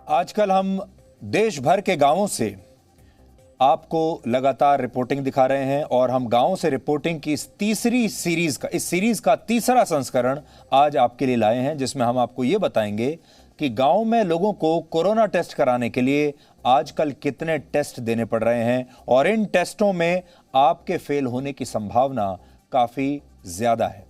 आजकल हम देश भर के गांवों से आपको लगातार रिपोर्टिंग दिखा रहे हैं और हम गांवों से रिपोर्टिंग की इस सीरीज का तीसरा संस्करण आज आपके लिए लाए हैं, जिसमें हम आपको ये बताएंगे कि गांव में लोगों को कोरोना टेस्ट कराने के लिए आजकल कितने टेस्ट देने पड़ रहे हैं और इन टेस्टों में आपके फेल होने की संभावना काफी ज्यादा है।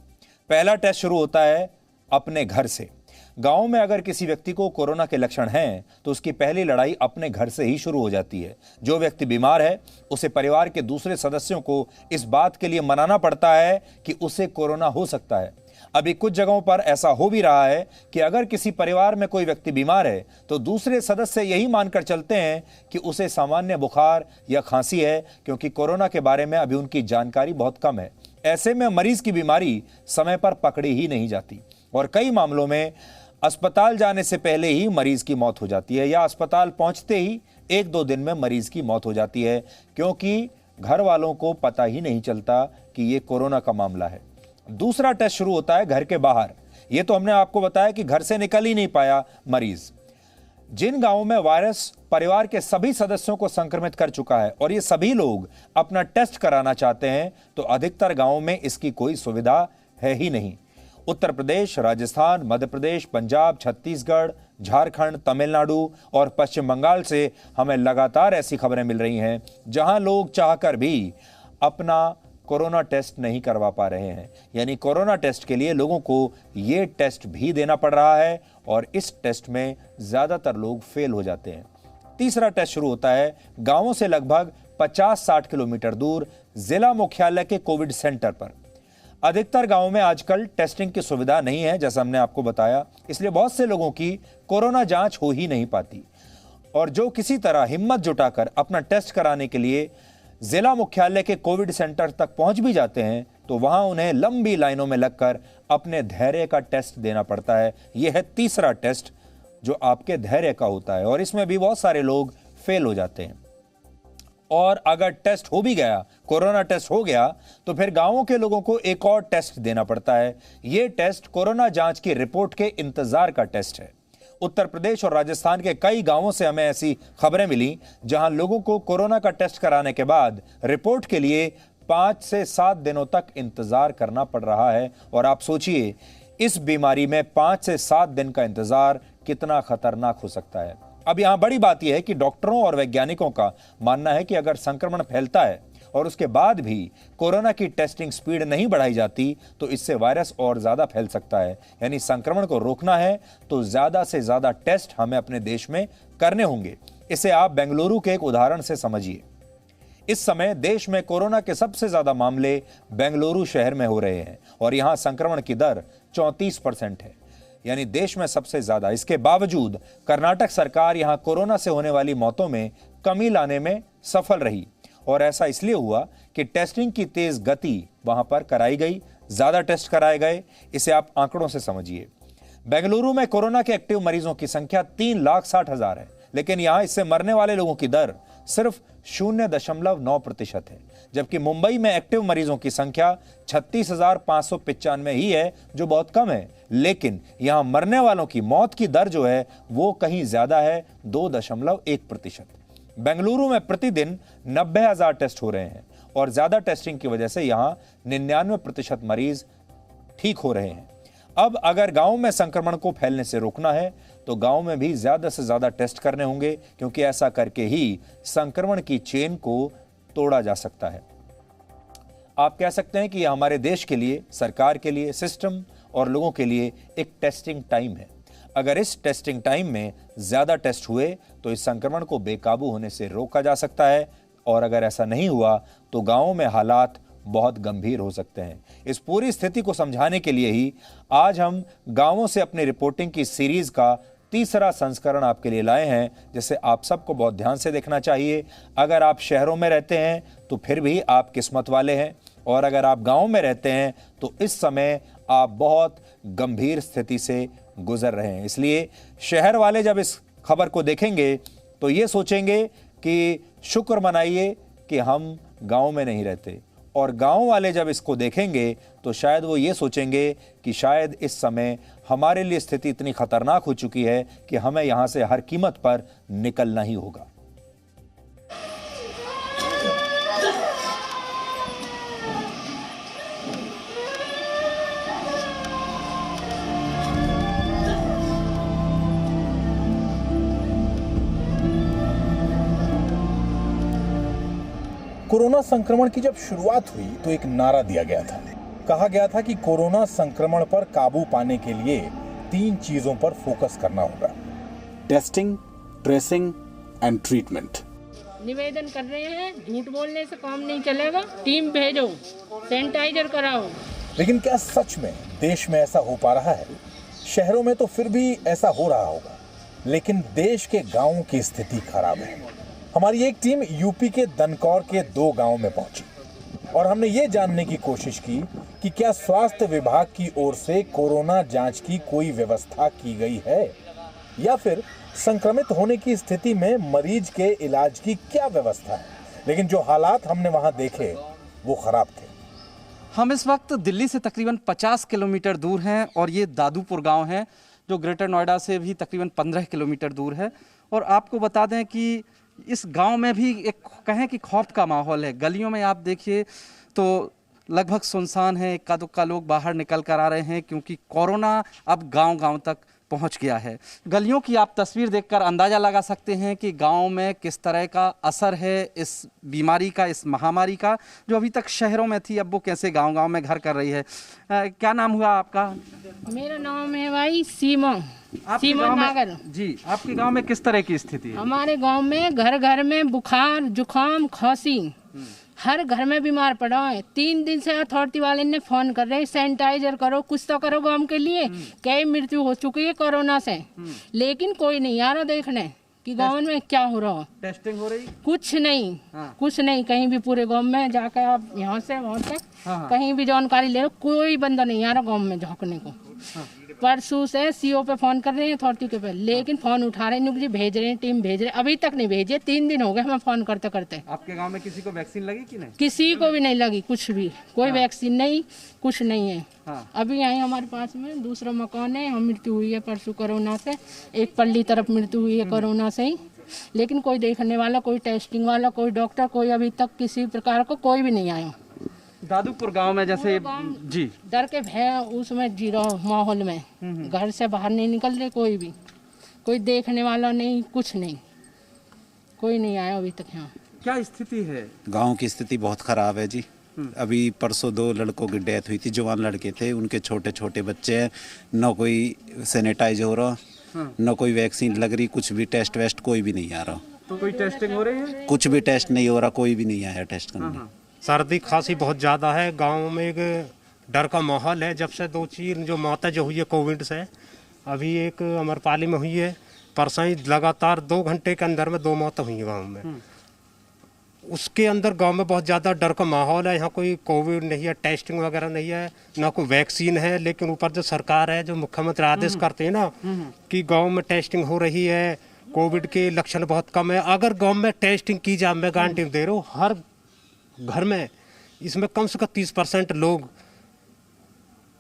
पहला टेस्ट शुरू होता है अपने घर से। गांव में अगर किसी व्यक्ति को कोरोना के लक्षण हैं तो उसकी पहली लड़ाई अपने घर से ही शुरू हो जाती है। जो व्यक्ति बीमार है उसे परिवार के दूसरे सदस्यों को इस बात के लिए मनाना पड़ता है कि उसे कोरोना हो सकता है। अभी कुछ जगहों पर ऐसा हो भी रहा है कि अगर किसी परिवार में कोई व्यक्ति बीमार है तो दूसरे सदस्य यही मानकर चलते हैं कि उसे सामान्य बुखार या खांसी है, क्योंकि कोरोना के बारे में अभी उनकी जानकारी बहुत कम है। ऐसे में मरीज की बीमारी समय पर पकड़ी ही नहीं जाती और कई मामलों में अस्पताल जाने से पहले ही मरीज की मौत हो जाती है या अस्पताल पहुंचते ही 1-2 दिन में मरीज की मौत हो जाती है, क्योंकि घर वालों को पता ही नहीं चलता कि ये कोरोना का मामला है। दूसरा टेस्ट शुरू होता है घर के बाहर। ये तो हमने आपको बताया कि घर से निकल ही नहीं पाया मरीज। जिन गांवों में वायरस परिवार के सभी सदस्यों को संक्रमित कर चुका है और ये सभी लोग अपना टेस्ट कराना चाहते हैं, तो अधिकतर गांवों में इसकी कोई सुविधा है ही नहीं। उत्तर प्रदेश, राजस्थान, मध्य प्रदेश, पंजाब, छत्तीसगढ़, झारखंड, तमिलनाडु और पश्चिम बंगाल से हमें लगातार ऐसी खबरें मिल रही हैं जहां लोग चाहकर भी अपना कोरोना टेस्ट नहीं करवा पा रहे हैं। यानी कोरोना टेस्ट के लिए लोगों को ये टेस्ट भी देना पड़ रहा है और इस टेस्ट में ज्यादातर लोग फेल हो जाते हैं। तीसरा टेस्ट शुरू होता है गांवों से लगभग 50-60 किलोमीटर दूर जिला मुख्यालय के कोविड सेंटर पर। अधिकतर गांवों में आजकल टेस्टिंग की सुविधा नहीं है, जैसा हमने आपको बताया, इसलिए बहुत से लोगों की कोरोना जांच हो ही नहीं पाती और जो किसी तरह हिम्मत जुटाकर अपना टेस्ट कराने के लिए जिला मुख्यालय के कोविड सेंटर तक पहुंच भी जाते हैं तो वहां उन्हें लंबी लाइनों में लगकर अपने धैर्य का टेस्ट देना पड़ता है। यह है तीसरा टेस्ट जो आपके धैर्य का होता है और इसमें भी बहुत सारे लोग फेल हो जाते हैं। और अगर टेस्ट हो भी गया, कोरोना टेस्ट हो गया, तो फिर गांवों के लोगों को एक और टेस्ट देना पड़ता है। यह टेस्ट कोरोना जांच की रिपोर्ट के इंतजार का टेस्ट है। उत्तर प्रदेश और राजस्थान के कई गांवों से हमें ऐसी खबरें मिली जहां लोगों को कोरोना का टेस्ट कराने के बाद रिपोर्ट के लिए 5 से 7 दिनों तक इंतजार करना पड़ रहा है। और आप सोचिए, इस बीमारी में 5 से 7 दिन का इंतजार कितना खतरनाक हो सकता है। अब यहां बड़ी बात यह है कि डॉक्टरों और वैज्ञानिकों का मानना है कि अगर संक्रमण फैलता है और उसके बाद भी कोरोना की टेस्टिंग स्पीड नहीं बढ़ाई जाती तो इससे वायरस और ज्यादा फैल सकता है। यानी संक्रमण को रोकना है तो ज्यादा से ज्यादा टेस्ट हमें अपने देश में करने होंगे। इसे आप बेंगलुरु के एक उदाहरण से समझिए। इस समय देश में कोरोना के सबसे ज्यादा मामले बेंगलुरु शहर में हो रहे हैं और यहां संक्रमण की दर 34% है, यानी देश में सबसे ज्यादा। इसके बावजूद कर्नाटक सरकार यहां कोरोना से होने वाली मौतों में कमी लाने में सफल रही और ऐसा इसलिए हुआ कि टेस्टिंग की तेज गति वहां पर कराई गई, ज्यादा टेस्ट कराए गए। इसे आप आंकड़ों से समझिए। बेंगलुरु में कोरोना के एक्टिव मरीजों की संख्या 3,60,000 है, लेकिन यहां इससे मरने वाले लोगों की दर सिर्फ 0.9% है, जबकि मुंबई में एक्टिव मरीजों की संख्या 36,595 ही है, जो बहुत कम है। लेकिन यहां मरने वालों की मौत की दर जो है वो कहीं ज्यादा है, 2.1%। बेंगलुरु में प्रतिदिन 90,000 टेस्ट हो रहे हैं और ज्यादा टेस्टिंग की वजह से यहां 99% मरीज ठीक हो रहे हैं। अब अगर गांव में संक्रमण को फैलने से रोकना है तो गांव में भी ज्यादा से ज्यादा टेस्ट करने होंगे, क्योंकि ऐसा करके ही संक्रमण की चेन को तोड़ा जा सकता है। आप कह सकते हैं कि यह हमारे देश के लिए, सरकार के लिए, सिस्टम और लोगों के लिए एक टेस्टिंग टाइम है। अगर इस टेस्टिंग टाइम में ज्यादा टेस्ट हुए तो इस संक्रमण को बेकाबू होने से रोका जा सकता है और अगर ऐसा नहीं हुआ तो गांवों में हालात बहुत गंभीर हो सकते हैं। इस पूरी स्थिति को समझाने के लिए ही आज हम गांवों से अपनी रिपोर्टिंग की सीरीज का तीसरा संस्करण आपके लिए लाए हैं, जिसे आप सबको बहुत ध्यान से देखना चाहिए। अगर आप शहरों में रहते हैं तो फिर भी आप किस्मत वाले हैं और अगर आप गांव में रहते हैं तो इस समय आप बहुत गंभीर स्थिति से गुजर रहे हैं। इसलिए शहर वाले जब इस खबर को देखेंगे तो ये सोचेंगे कि शुक्र मनाइए कि हम गांव में नहीं रहते और गांव वाले जब इसको देखेंगे तो शायद वो ये सोचेंगे कि शायद इस समय हमारे लिए स्थिति इतनी खतरनाक हो चुकी है कि हमें यहां से हर कीमत पर निकलना ही होगा। कोरोना संक्रमण की जब शुरुआत हुई तो एक नारा दिया गया था। कहा गया था कि कोरोना संक्रमण पर काबू पाने के लिए 3 चीजों पर फोकस करना होगा: टेस्टिंग, ट्रेसिंग एंड ट्रीटमेंट। निवेदन कर रहे हैं, झूठ बोलने से काम नहीं चलेगा, टीम भेजो, सैनिटाइजर कराओ। लेकिन क्या सच में देश में ऐसा हो पा रहा है? शहरों में तो फिर भी ऐसा हो रहा होगा, लेकिन देश के गांवों की स्थिति खराब है। हमारी एक टीम यूपी के दनकौर के 2 गांव में पहुंची और हमने ये जानने की कोशिश की कि क्या स्वास्थ्य विभाग की ओर से कोरोना जांच की कोई व्यवस्था की गई है या फिर संक्रमित होने की स्थिति में मरीज के इलाज की क्या व्यवस्था है। लेकिन जो हालात हमने वहां देखे वो खराब थे। हम इस वक्त दिल्ली से तकरीबन 50 किलोमीटर दूर हैं और ये दादूपुर गांव है जो ग्रेटर नोएडा से भी तकरीबन 15 किलोमीटर दूर है। और आपको बता दें कि इस गांव में भी एक कहें कि खौफ का माहौल है। गलियों में आप देखिए तो लगभग सुनसान है, इक्का दुक्का लोग बाहर निकल कर आ रहे हैं क्योंकि कोरोना अब गांव-गांव तक पहुंच गया है। गलियों की आप तस्वीर देखकर अंदाज़ा लगा सकते हैं कि गांव में किस तरह का असर है इस बीमारी का, इस महामारी का, जो अभी तक शहरों में थी अब वो कैसे गांव-गांव में घर कर रही है। क्या नाम हुआ आपका? मेरा नाम है भाई सीमा नागर। जी, आपके गांव में किस तरह की स्थिति है? हमारे गांव में घर घर में बुखार, जुकाम, खांसी, हर घर में बीमार पड़ा है। 3 दिन से अथॉरिटी वाले ने फोन कर रहे हैं सैनिटाइजर करो, कुछ तो करो गांव के लिए। कई मृत्यु हो चुकी है कोरोना से, लेकिन कोई नहीं आ रहा देखने कि गांव में क्या हो रहा है। टेस्टिंग हो रही? कुछ नहीं। कुछ नहीं, कहीं भी पूरे गांव में जाकर आप यहाँ से वहाँ तक कहीं भी जानकारी ले लो, कोई बंदा नहीं आ रहा गांव में झाँकने को। परसों से सीओ पे फोन कर रहे हैं अथॉरिटी के पे, लेकिन फोन उठा रहे नहीं, भेज रहे हैं, टीम भेज रहे हैं, अभी तक नहीं भेजे। 3 दिन हो गए हमें फोन करते करते। आपके गांव में किसी को वैक्सीन लगी कि नहीं? किसी को भी नहीं लगी, कुछ भी, कोई वैक्सीन नहीं, कुछ नहीं है। अभी यहाँ हमारे पास में दूसरा मकान है, हम मृत्यु हुई है परसों कोरोना से। एक पल्ली तरफ मृत्यु हुई है कोरोना से ही, लेकिन कोई देखने वाला, कोई टेस्टिंग वाला, कोई डॉक्टर, कोई अभी तक किसी प्रकार को कोई भी नहीं आया। दादूपुर गांव में जैसे जी डर के भय उसमें जी रहा माहौल में, घर से बाहर नहीं निकल रहे, कोई भी, कोई देखने वाला नहीं, कुछ नहीं, कोई नहीं आया अभी तक। यहाँ क्या स्थिति है? गांव की स्थिति बहुत खराब है जी। अभी परसों 2 लड़कों की डेथ हुई थी, जवान लड़के थे, उनके छोटे छोटे बच्चे हैं, न कोई सैनिटाइज हो रहा, न कोई वैक्सीन लग रही, कुछ भी टेस्ट वेस्ट कोई भी नहीं आ रहा। तो कोई टेस्टिंग हो रही है? कुछ भी टेस्ट नहीं हो रहा, कोई भी नहीं आया टेस्ट करने। सर्दी खांसी बहुत ज़्यादा है, गांव में एक डर का माहौल है। जब से 2-3 जो मौतें जो हुई है कोविड से, अभी एक अमरपाली में हुई है, परसों ही लगातार 2 घंटे के अंदर में 2 मौतें हुई हैं गांव में। उसके अंदर गांव में बहुत ज़्यादा डर का माहौल है। यहाँ कोई कोविड नहीं है, टेस्टिंग वगैरह नहीं है, ना कोई वैक्सीन है, लेकिन ऊपर जो सरकार है, जो मुख्यमंत्री आदेश करते हैं ना कि गाँव में टेस्टिंग हो रही है, कोविड के लक्षण बहुत कम है। अगर गाँव में टेस्टिंग की जाए, मैं गारंटी दे रहा हूँ, हर घर में इसमें कम से कम 30% लोग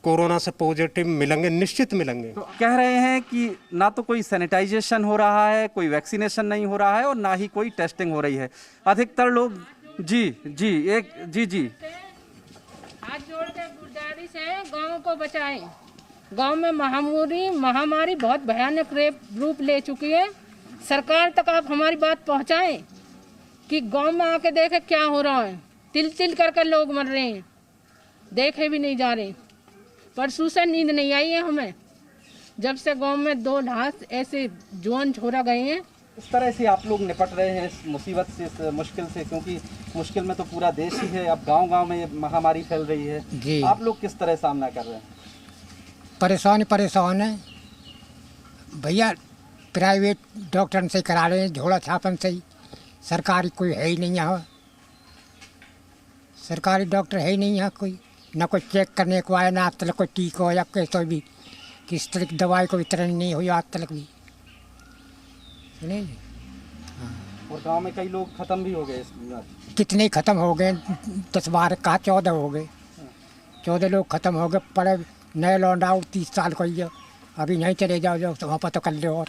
कोरोना से पॉजिटिव मिलेंगे, निश्चित मिलेंगे। तो कह रहे हैं कि ना तो कोई सैनिटाइजेशन हो रहा है, कोई वैक्सीनेशन नहीं हो रहा है और ना ही कोई टेस्टिंग हो रही है। अधिकतर लोग जी हाथ जोड़ के गुजारिश है, गाँव को बचाएं। गाँव में महामारी बहुत भयानक रूप ले चुकी है। सरकार तक आप हमारी बात पहुँचाएं कि गांव में आके देखे क्या हो रहा है। तिल करके लोग मर रहे हैं, देखे भी नहीं जा रहे। परसों से नींद नहीं आई है हमें, जब से गांव में 2 लाश ऐसे जवान छोड़ा गए हैं। इस तरह से आप लोग निपट रहे हैं इस मुसीबत से, इस मुश्किल से, क्योंकि मुश्किल में तो पूरा देश ही है। अब गांव-गांव में ये महामारी फैल रही है जी। आप लोग किस तरह सामना कर रहे हैं? परेशान है भैया। प्राइवेट डॉक्टर से करा रहे हैं, झोला छापन से ही। सरकारी कोई है ही नहीं यहाँ, सरकारी डॉक्टर है ही नहीं यहाँ कोई, ना कोई चेक करने को आया, ना आज तक कोई टीका हो या कैसे भी किस तरह की दवाई को वितरण नहीं हुई आज तक भी। सुनिए और गांव में कई लोग खत्म भी हो गए इस बीमारी। कितने खत्म हो गए, 10-12 कहा 14 हो गए, 14 लोग खत्म हो गए। पड़े नए लौंडा 30 साल का ही है, अभी नहीं चले जाओ जो तो वहाँ पर तो कर लो। और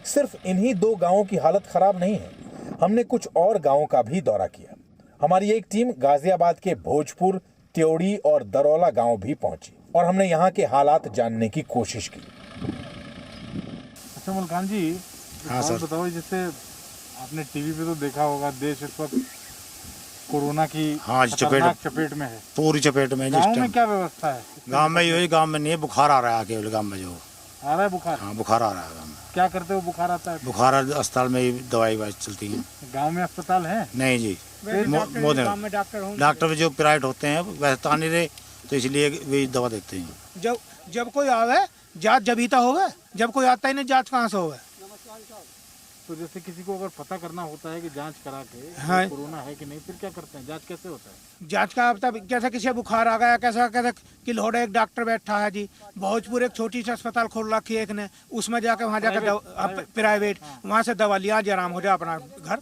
सिर्फ इन्हीं 2 गांवों की हालत खराब नहीं है, हमने कुछ और गांवों का भी दौरा किया। हमारी एक टीम गाजियाबाद के भोजपुर, त्योड़ी और दरौला गांव भी पहुंची और हमने यहाँ के हालात जानने की कोशिश की। अच्छा मुल्कान जी, हाँ सर। बताओ, जैसे आपने टीवी पे तो देखा होगा, देश इस वक्त कोरोना की हाँ, चपेट में है, पूरी चपेट में। गांव में क्या व्यवस्था है? गांव में यही, गांव में नहीं, बुखार आ रहा है केवल गांव में। जो आ रहा है बुखार? हाँ, बुखार आ रहा है गांव में। क्या करते हो बुखार आता है? बुखार अस्पताल में ही दवाई चलती है। गांव में अस्पताल है? नहीं जी, डॉक्टर जो प्राइवेट होते हैं वैसे तो नहीं रहे, तो इसलिए वे दवा देते हैं। जब कोई आवे जांच जबीता होगा, जब कोई आता ही नहीं जांच कहाँ से होगा। तो जैसे किसी को अगर पता करना होता है कि जांच करा के हाँ। कोरोना है कि नहीं, फिर क्या करते हैं? जांच कैसे होता है? जांच का अब तक कैसे किसी बुखार आ गया, कैसा कि लोहड़ा एक डॉक्टर बैठा है जी। भोजपुर एक छोटी सी अस्पताल खोल रखी है एक ने, उसमें जाकर वहाँ जाकर प्राइवेट, वहाँ से दवा लिया जी, आराम हो जाए अपना घर।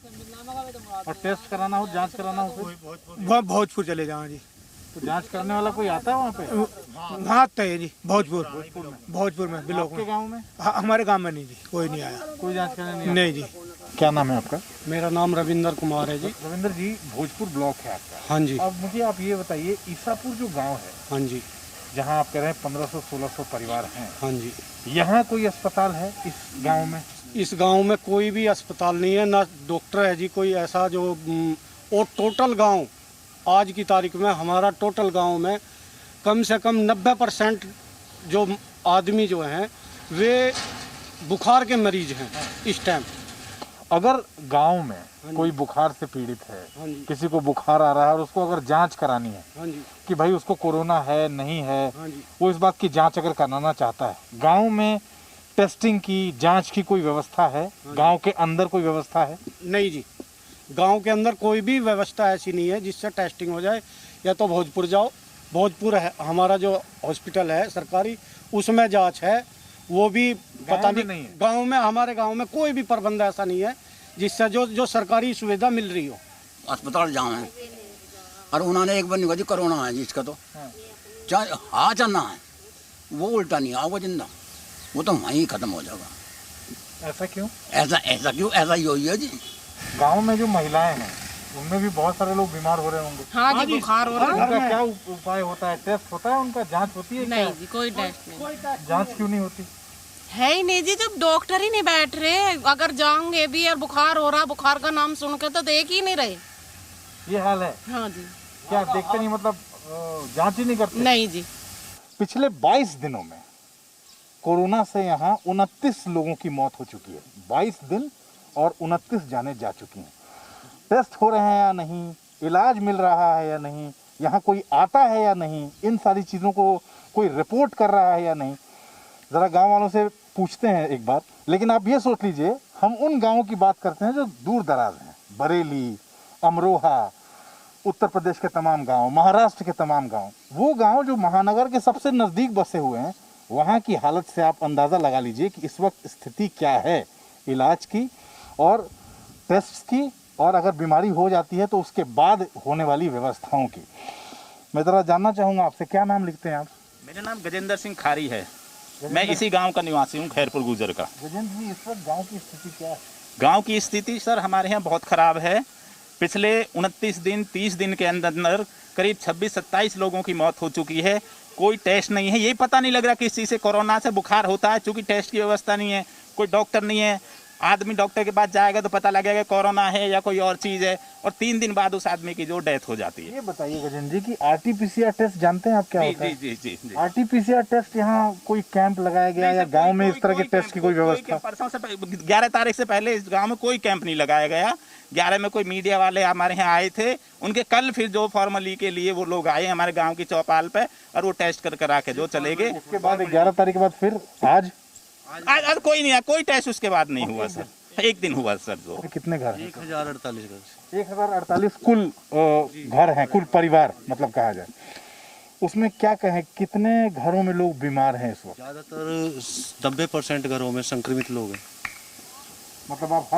और टेस्ट कराना हो, जांच कराना हो, भोजपुर चले जाओ जी। तो जांच करने वाला कोई आता है वहाँ पे? वहाँ तय है जी, भोजपुर में बिलोक आपके गाँव में? हमारे गाँव में नहीं जी, कोई नहीं आया, कोई जांच करने नहीं जी। क्या नाम है आपका? मेरा नाम रविंदर कुमार है जी। रविंदर जी, भोजपुर ब्लॉक है आपका? हाँ जी। अब मुझे आप ये बताइए, ईसापुर जो गांव है, हाँ जी, जहां आप कह रहे हैं 1500-1600 परिवार हैं, हाँ जी, यहाँ कोई अस्पताल है इस गांव में? इस गांव में कोई भी अस्पताल नहीं है, ना डॉक्टर है जी कोई ऐसा जो। और टोटल गांव आज की तारीख में हमारा टोटल गांव में कम से कम 90% जो आदमी जो हैं वे बुखार के मरीज हैं इस टाइम। अगर गांव में कोई बुखार से पीड़ित है, किसी को बुखार आ रहा है और उसको अगर जांच करानी है कि भाई उसको कोरोना है नहीं है, वो इस बात की जांच अगर कराना चाहता है, गांव में टेस्टिंग की, जांच की कोई व्यवस्था है? गांव के अंदर कोई व्यवस्था है? नहीं जी, गांव के अंदर कोई भी व्यवस्था ऐसी नहीं है जिससे टेस्टिंग हो जाए। या तो भोजपुर जाओ, भोजपुर है हमारा जो हॉस्पिटल है सरकारी, उसमें जांच है, वो भी पता नहीं है। गांव में, हमारे गांव में कोई भी प्रबंध ऐसा नहीं है जिससे जो सरकारी सुविधा मिल रही हो। अस्पताल जाम है और उन्होंने एक बार निकाली कोरोना है जिसका तो हाँ चलना है, वो उल्टा नहीं आओगे जिंदा, वो तो वहीं खत्म हो जाएगा। ऐसा क्यों? ऐसा क्यों? ऐसा ही हुई है जी। गांव में जो महिलाएं हैं उनमें भी बहुत सारे लोग बीमार हो रहे होंगे। हाँ जी, बुखार हो रहा है। उनका क्या उपाय होता है? टेस्ट होता है उनका? जांच होती है? नहीं जी, कोई टेस्ट नहीं। जांच क्यों नहीं होती? है ही नहीं जी, जब डॉक्टर ही नहीं बैठ रहे। अगर जाएंगे भी और बुखार हो रहा, बुखार का नाम सुन के तो देख ही नहीं रहे। ये हाल है? हाँ जी। क्या देखते नहीं, मतलब जांच ही नहीं करते? नहीं जी। पिछले 22 दिनों में कोरोना से यहाँ 29 लोगों की मौत हो चुकी है। 22 दिन और 29 जाने जा चुकी हैं। टेस्ट हो रहे हैं या नहीं, इलाज मिल रहा है या नहीं, यहाँ कोई आता है या नहीं, इन सारी चीज़ों को कोई रिपोर्ट कर रहा है या नहीं, ज़रा गांव वालों से पूछते हैं एक बार। लेकिन आप ये सोच लीजिए, हम उन गांवों की बात करते हैं जो दूर दराज हैं, बरेली, अमरोहा, उत्तर प्रदेश के तमाम गांव, महाराष्ट्र के तमाम गांव। वो गांव जो महानगर के सबसे नज़दीक बसे हुए हैं, वहाँ की हालत से आप अंदाज़ा लगा लीजिए कि इस वक्त स्थिति क्या है इलाज की और टेस्ट की, और अगर बीमारी हो जाती है तो उसके बाद होने वाली व्यवस्थाओं की। मैं ज़रा जानना चाहूँगा आपसे, क्या नाम लिखते हैं आप? मेरा नाम गजेंद्र सिंह खारी है। मैं इसी गांव का निवासी हूं, खैरपुर गुजर का। गजेंद्र जी, इस वक्त गांव की स्थिति क्या है? गांव की स्थिति सर हमारे यहाँ बहुत ख़राब है। पिछले 29 दिन 30 दिन के अंदर करीब 26-27 लोगों की मौत हो चुकी है। कोई टेस्ट नहीं है, ये पता नहीं लग रहा किस चीज़ से कोरोना से बुखार होता है, चूँकि टेस्ट की व्यवस्था नहीं है, कोई डॉक्टर नहीं है। आदमी डॉक्टर के पास जाएगा तो पता लगेगा कोरोना है या कोई और चीज़ है, और 3 दिन बाद उस आदमी की जो डेथ हो जाती है। ये बताइए गजेंद्र जी कि RT-PCR टेस्ट जानते हैं आप क्या होता है? जी जी जी। RT-PCR टेस्ट यहाँ कोई कैंप लगाया गया या गांव में इस तरह के टेस्ट की कोई व्यवस्था? परसों से 11 तारीख से पहले इस गांव में कोई कैंप नहीं लगाया गया। 11 में कोई मीडिया वाले हमारे यहाँ आए थे, उनके कल फिर जो फॉर्मली के लिए वो लोग आए हमारे गाँव की चौपाल पे, और वो टेस्ट करा के जो चले गए। उसके बाद 11 तारीख के बाद फिर आज कोई नहीं आया, कोई टेस्ट उसके बाद नहीं हुआ सर। एक दिन हुआ सर। जो कितने घर? 1048 घर। 1048 कुल घर हैं, कुल परिवार मतलब कहा जाए। उसमें क्या कहें, कितने घरों में लोग बीमार हैं इस वक्त? ज़्यादातर 90% घरों में संक्रमित लोग हैं। मतलब आप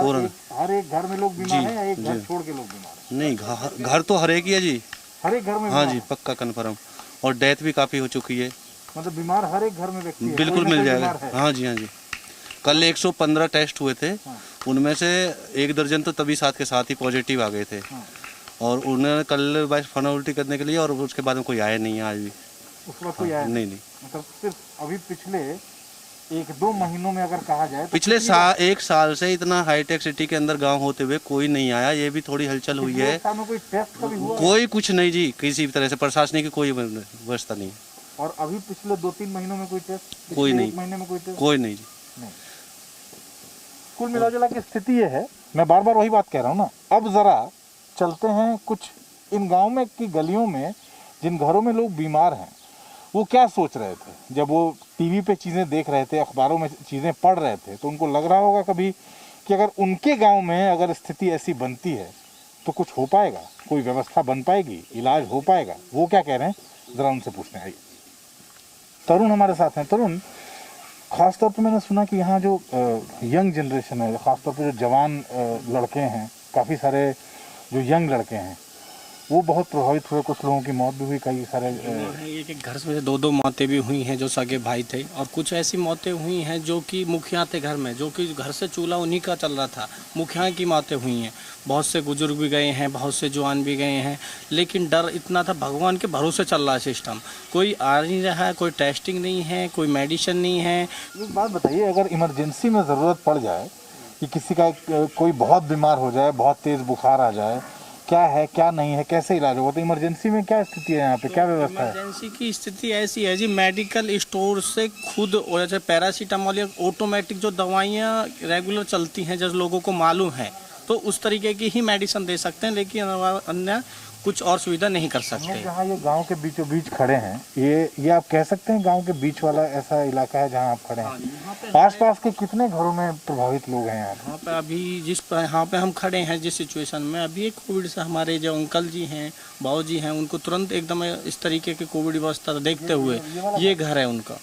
हर एक घर में लोग बीमार हैं या एक घर छोड़ के लोग बीमार हैं? नहीं, घर तो हर एक ही है जी, हर एक घर में। हाँ जी, पक्का कन्फर्म। और डेथ भी काफ़ी हो चुकी है। मतलब बीमार हर एक घर में व्यक्ति है, बिल्कुल मिल जाएगा। हाँ जी, हाँ जी। कल 115 टेस्ट हुए थे, उनमें से 1 दर्जन तो तभी साथ के साथ ही पॉजिटिव आ गए थे। और उन्होंने कल बस फॉर्मेलिटी करने के लिए, और उसके बाद में कोई आया नहीं है आज भी। उस वक्त कोई आया नहीं। मतलब सिर्फ अभी पिछले 1-2 महीनों में अगर कहा जाए तो पिछले 1 साल से इतना हाईटेक सिटी के अंदर गांव होते हुए कोई नहीं आया। ये भी थोड़ी हलचल हुई है। कोई टेस्ट कभी हुआ? कोई कुछ नहीं जी, किसी भी तरह से प्रशासनिक की कोई व्यवस्था नहीं। और अभी पिछले 2-3 महीनों में कोई टेस्ट? कोई नहीं। 1 महीने में कोई टेस्ट? कोई नहीं जी। नहीं। कुल मिलाजुला की स्थिति ये है, मैं बार बार वही बात कह रहा हूँ ना। अब जरा चलते हैं कुछ इन गाँव में की गलियों में, जिन घरों में लोग बीमार हैं वो क्या सोच रहे थे जब वो टीवी पे चीज़ें देख रहे थे, अखबारों में चीज़ें पढ़ रहे थे। तो उनको लग रहा होगा कभी कि अगर उनके गांव में अगर स्थिति ऐसी बनती है तो कुछ हो पाएगा, कोई व्यवस्था बन पाएगी, इलाज हो पाएगा। वो क्या कह रहे हैं ज़रा उनसे पूछते हैं। तरुण हमारे साथ हैं। तरुण, ख़ासतौर पर मैंने सुना कि यहाँ जो यंग जनरेशन है, ख़ासतौर पर जो जवान लड़के हैं, काफ़ी सारे जो यंग लड़के हैं वो बहुत प्रभावित हुए। कुछ लोगों की मौत भी हुई, कई सारे एक घर में 2-2 मौतें भी हुई हैं जो सगे भाई थे। और कुछ ऐसी मौतें हुई हैं जो कि मुखिया थे घर में, जो कि घर से चूल्हा उन्हीं का चल रहा था, मुखिया की मौतें हुई हैं। बहुत से बुजुर्ग भी गए हैं, बहुत से जवान भी गए हैं। लेकिन डर इतना था, भगवान के भरोसे चल रहा है सिस्टम। कोई आ नहीं रहा है, कोई टेस्टिंग नहीं है, कोई मेडिसिन नहीं है। एक बात बताइए, अगर इमरजेंसी में ज़रूरत पड़ जाए कि किसी का कोई बहुत बीमार हो जाए, बहुत तेज़ बुखार आ जाए, क्या है क्या नहीं है, कैसे इलाज होगा, तो इमरजेंसी में क्या स्थिति है यहाँ पे, क्या व्यवस्था है? इमरजेंसी की स्थिति ऐसी है जी, मेडिकल स्टोर से खुद जैसे पैरासीटामोल या ऑटोमेटिक जो दवाइयाँ रेगुलर चलती हैं, जैसे लोगों को मालूम है, तो उस तरीके की ही मेडिसिन दे सकते हैं। लेकिन अन्य कुछ और सुविधा नहीं कर सकते। जहाँ ये गांव के बीचों बीच खड़े हैं, ये आप कह सकते हैं गांव के बीच वाला ऐसा इलाका है जहाँ आप खड़े हैं। आसपास के कितने घरों में प्रभावित लोग हैं यहाँ पे? अभी यहाँ पे हम खड़े हैं जिस सिचुएशन में, अभी एक कोविड से हमारे जो अंकल जी हैं, बाबू जी हैं, उनको तुरंत एकदम इस तरीके की कोविड व्यवस्था देखते हुए ये घर है उनका।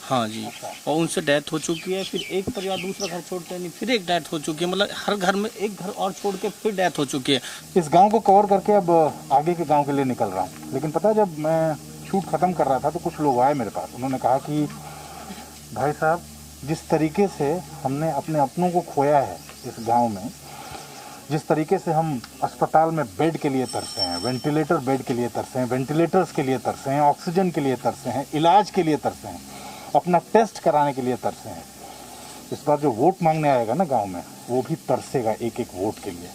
हाँ जी, और उनसे डेथ हो चुकी है। फिर एक परिवार दूसरा घर छोड़ते नहीं, फिर एक डेथ हो चुकी है। मतलब हर घर में एक घर और छोड़ के फिर डेथ हो चुकी है। इस गाँव को कवर करके अब आगे के गांव के लिए निकल रहा हूँ। लेकिन पता है, जब मैं शूट ख़त्म कर रहा था तो कुछ लोग आए मेरे पास। उन्होंने कहा कि भाई साहब, जिस तरीके से हमने अपने अपनों को खोया है इस गांव में, जिस तरीके से हम अस्पताल में बेड के लिए तरसे हैं, वेंटिलेटर बेड के लिए तरसे हैं, वेंटिलेटर्स के लिए तरसे हैं, ऑक्सीजन के लिए तरसे हैं, इलाज के लिए तरसे हैं, अपना टेस्ट कराने के लिए तरसे हैं, इस बार जो वोट मांगने आएगा ना गाँव में, वो भी तरसेगा एक एक वोट के लिए।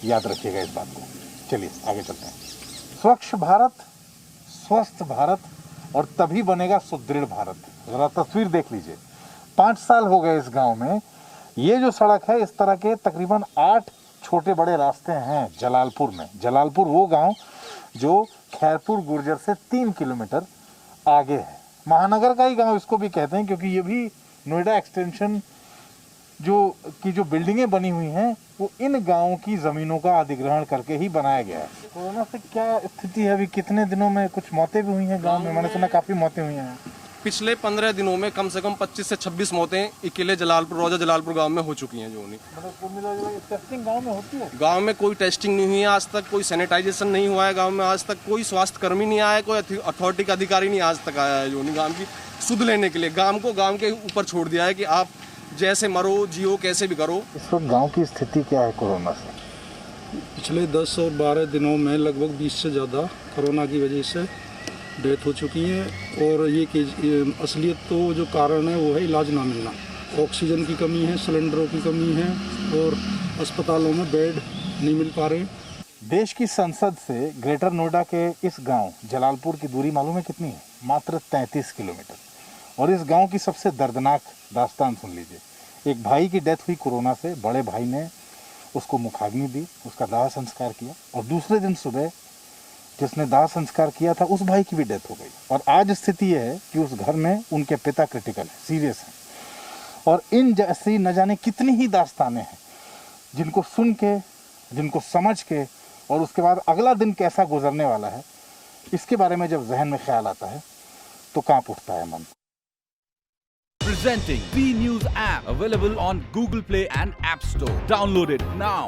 याद रखिएगा इस बात को। चलिए आगे चलते हैं। स्वच्छ भारत, स्वस्थ भारत, और तभी बनेगा सुदृढ़ भारत। जरा तस्वीर देख लीजिए। 5 साल हो गए इस गांव में। ये जो सड़क है, इस तरह के तकरीबन 8 छोटे बड़े रास्ते हैं जलालपुर में। जलालपुर वो गांव जो खैरपुर गुर्जर से 3 किलोमीटर आगे है। महानगर का ही गांव इसको भी कहते हैं, क्योंकि ये भी नोएडा एक्सटेंशन जो बिल्डिंगें बनी हुई हैं वो इन गांवों की ज़मीनों का अधिग्रहण करके ही बनाया गया है। कोरोना से क्या स्थिति है अभी? कितने दिनों में कुछ मौतें भी हुई हैं गांव में? मैंने सुना काफ़ी मौतें हुई हैं। पिछले 15 दिनों में कम से कम 25 से 26 मौतें अकेले रोजा जलालपुर गांव में हो चुकी हैं। जो मतलब टेस्टिंग गांव में होती है? गांव में कोई टेस्टिंग नहीं हुई है आज तक, कोई सैनिटाइजेशन नहीं हुआ है गांव में आज तक, कोई स्वास्थ्य कर्मी नहीं आया, कोई अथॉरिटी का अधिकारी नहीं आज तक आया है जो गांव की सुध लेने के लिए। गांव को गांव के ऊपर छोड़ दिया है कि आप जैसे मरो जियो कैसे भी करो। इस वक्त गांव की स्थिति क्या है कोरोना से? पिछले 10 और 12 दिनों में लगभग 20 से ज़्यादा कोरोना की वजह से डेथ हो चुकी है। और ये असलियत तो जो कारण है वो है इलाज ना मिलना। ऑक्सीजन की कमी है, सिलेंडरों की कमी है, और अस्पतालों में बेड नहीं मिल पा रहे। देश की संसद से ग्रेटर नोएडा के इस गांव जलालपुर की दूरी मालूम है कितनी है? मात्र 33 किलोमीटर। और इस गांव की सबसे दर्दनाक दास्तान सुन लीजिए। एक भाई की डेथ हुई कोरोना से। बड़े भाई ने उसको मुखाग्नि दी, उसका दाह संस्कार किया, और दूसरे दिन सुबह जिसने दाह संस्कार किया था उस भाई की भी डेथ हो गई। और आज स्थिति यह है कि उस घर में उनके पिता क्रिटिकल है, सीरियस हैं। और इन जैसी न जाने कितनी ही दास्तानें हैं जिनको सुन के, जिनको समझ के, और उसके बाद अगला दिन कैसा गुजरने वाला है, इसके बारे में जब जहन में ख्याल आता है तो कांप उठता है मन। presenting V News app, available on Google Play and App Store. Download it now.